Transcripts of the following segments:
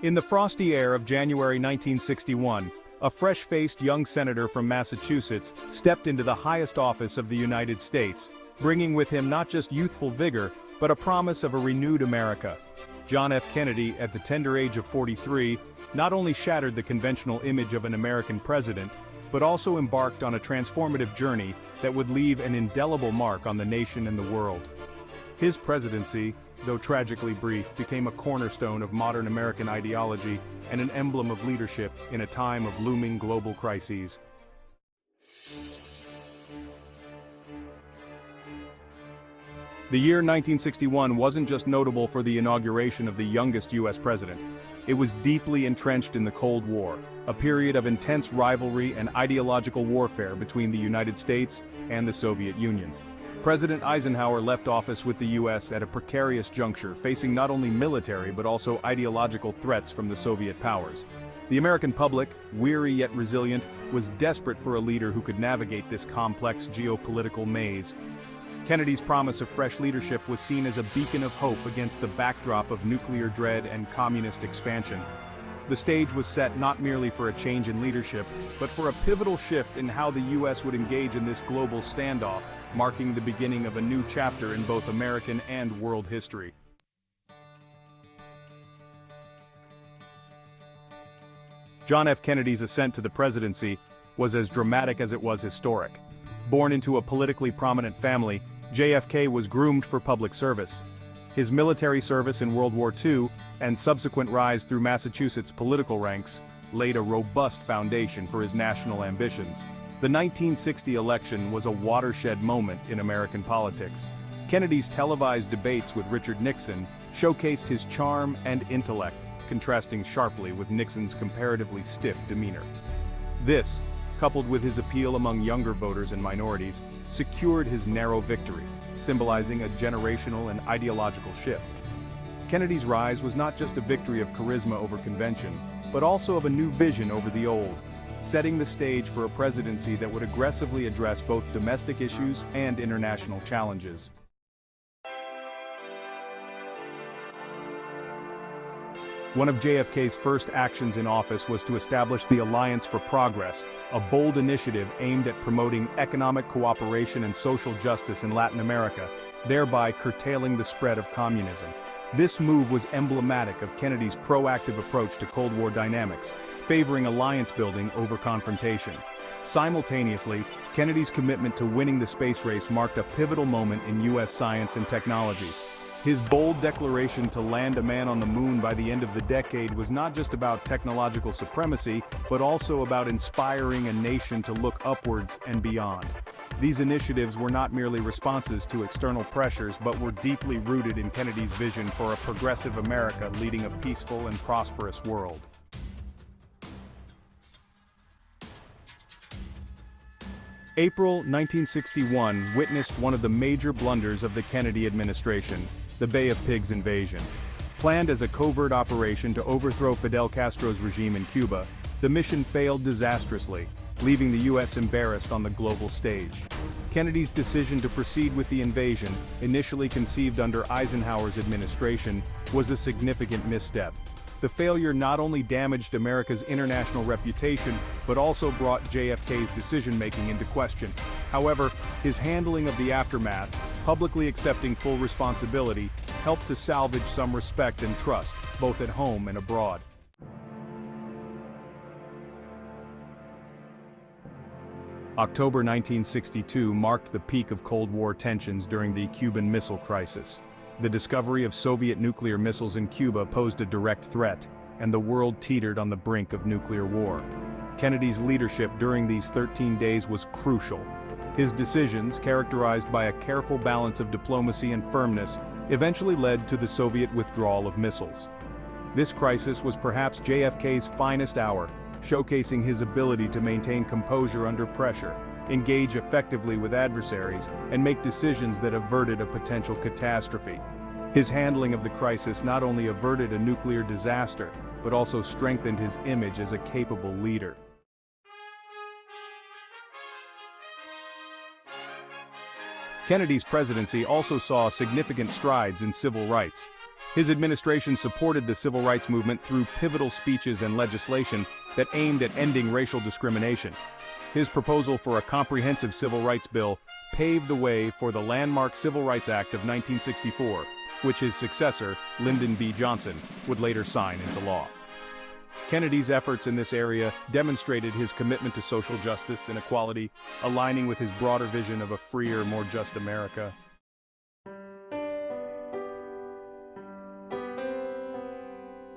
In the frosty air of January 1961, a fresh-faced young senator from Massachusetts stepped into the highest office of the United States, bringing with him not just youthful vigor, but a promise of a renewed America. John F. Kennedy, at the tender age of 43, not only shattered the conventional image of an American president, but also embarked on a transformative journey that would leave an indelible mark on the nation and the world. His presidency, though tragically brief, became a cornerstone of modern American ideology and an emblem of leadership in a time of looming global crises. The year 1961 wasn't just notable for the inauguration of the youngest U.S. president. It was deeply entrenched in the Cold War, a period of intense rivalry and ideological warfare between the United States and the Soviet Union. President Eisenhower left office with the U.S. at a precarious juncture, facing not only military but also ideological threats from the Soviet powers. The American public, weary yet resilient, was desperate for a leader who could navigate this complex geopolitical maze. Kennedy's promise of fresh leadership was seen as a beacon of hope against the backdrop of nuclear dread and communist expansion. The stage was set not merely for a change in leadership, but for a pivotal shift in how the U.S. would engage in this global standoff, marking the beginning of a new chapter in both American and world history. John F. Kennedy's ascent to the presidency was as dramatic as it was historic. Born into a politically prominent family, JFK was groomed for public service. His military service in World War II and subsequent rise through Massachusetts' political ranks laid a robust foundation for his national ambitions. The 1960 election was a watershed moment in American politics. Kennedy's televised debates with Richard Nixon showcased his charm and intellect, contrasting sharply with Nixon's comparatively stiff demeanor. This, coupled with his appeal among younger voters and minorities, secured his narrow victory, symbolizing a generational and ideological shift. Kennedy's rise was not just a victory of charisma over convention, but also of a new vision over the old, setting the stage for a presidency that would aggressively address both domestic issues and international challenges. One of JFK's first actions in office was to establish the Alliance for Progress, a bold initiative aimed at promoting economic cooperation and social justice in Latin America, thereby curtailing the spread of communism. This move was emblematic of Kennedy's proactive approach to Cold War dynamics, favoring alliance building over confrontation. Simultaneously, Kennedy's commitment to winning the space race marked a pivotal moment in U.S. science and technology. His bold declaration to land a man on the moon by the end of the decade was not just about technological supremacy, but also about inspiring a nation to look upwards and beyond. These initiatives were not merely responses to external pressures, but were deeply rooted in Kennedy's vision for a progressive America leading a peaceful and prosperous world. April 1961 witnessed one of the major blunders of the Kennedy administration, the Bay of Pigs invasion. Planned as a covert operation to overthrow Fidel Castro's regime in Cuba, the mission failed disastrously, leaving the U.S. embarrassed on the global stage. Kennedy's decision to proceed with the invasion, initially conceived under Eisenhower's administration, was a significant misstep. The failure not only damaged America's international reputation, but also brought JFK's decision-making into question. However, his handling of the aftermath, publicly accepting full responsibility, helped to salvage some respect and trust, both at home and abroad. October 1962 marked the peak of Cold War tensions during the Cuban Missile Crisis. The discovery of Soviet nuclear missiles in Cuba posed a direct threat, and the world teetered on the brink of nuclear war. Kennedy's leadership during these 13 days was crucial. His decisions, characterized by a careful balance of diplomacy and firmness, eventually led to the Soviet withdrawal of missiles. This crisis was perhaps JFK's finest hour, showcasing his ability to maintain composure under pressure, engage effectively with adversaries, and make decisions that averted a potential catastrophe. His handling of the crisis not only averted a nuclear disaster, but also strengthened his image as a capable leader. Kennedy's presidency also saw significant strides in civil rights. His administration supported the civil rights movement through pivotal speeches and legislation that aimed at ending racial discrimination. His proposal for a comprehensive civil rights bill paved the way for the landmark Civil Rights Act of 1964, which his successor, Lyndon B. Johnson, would later sign into law. Kennedy's efforts in this area demonstrated his commitment to social justice and equality, aligning with his broader vision of a freer, more just America.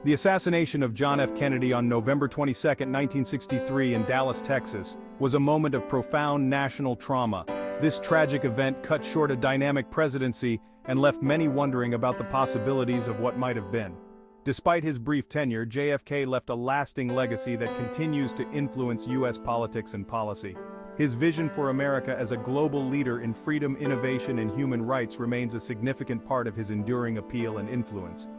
The assassination of John F. Kennedy on November 22, 1963 in Dallas, Texas, was a moment of profound national trauma. This tragic event cut short a dynamic presidency and left many wondering about the possibilities of what might have been. Despite his brief tenure, JFK left a lasting legacy that continues to influence U.S. politics and policy. His vision for America as a global leader in freedom, innovation, and human rights remains a significant part of his enduring appeal and influence.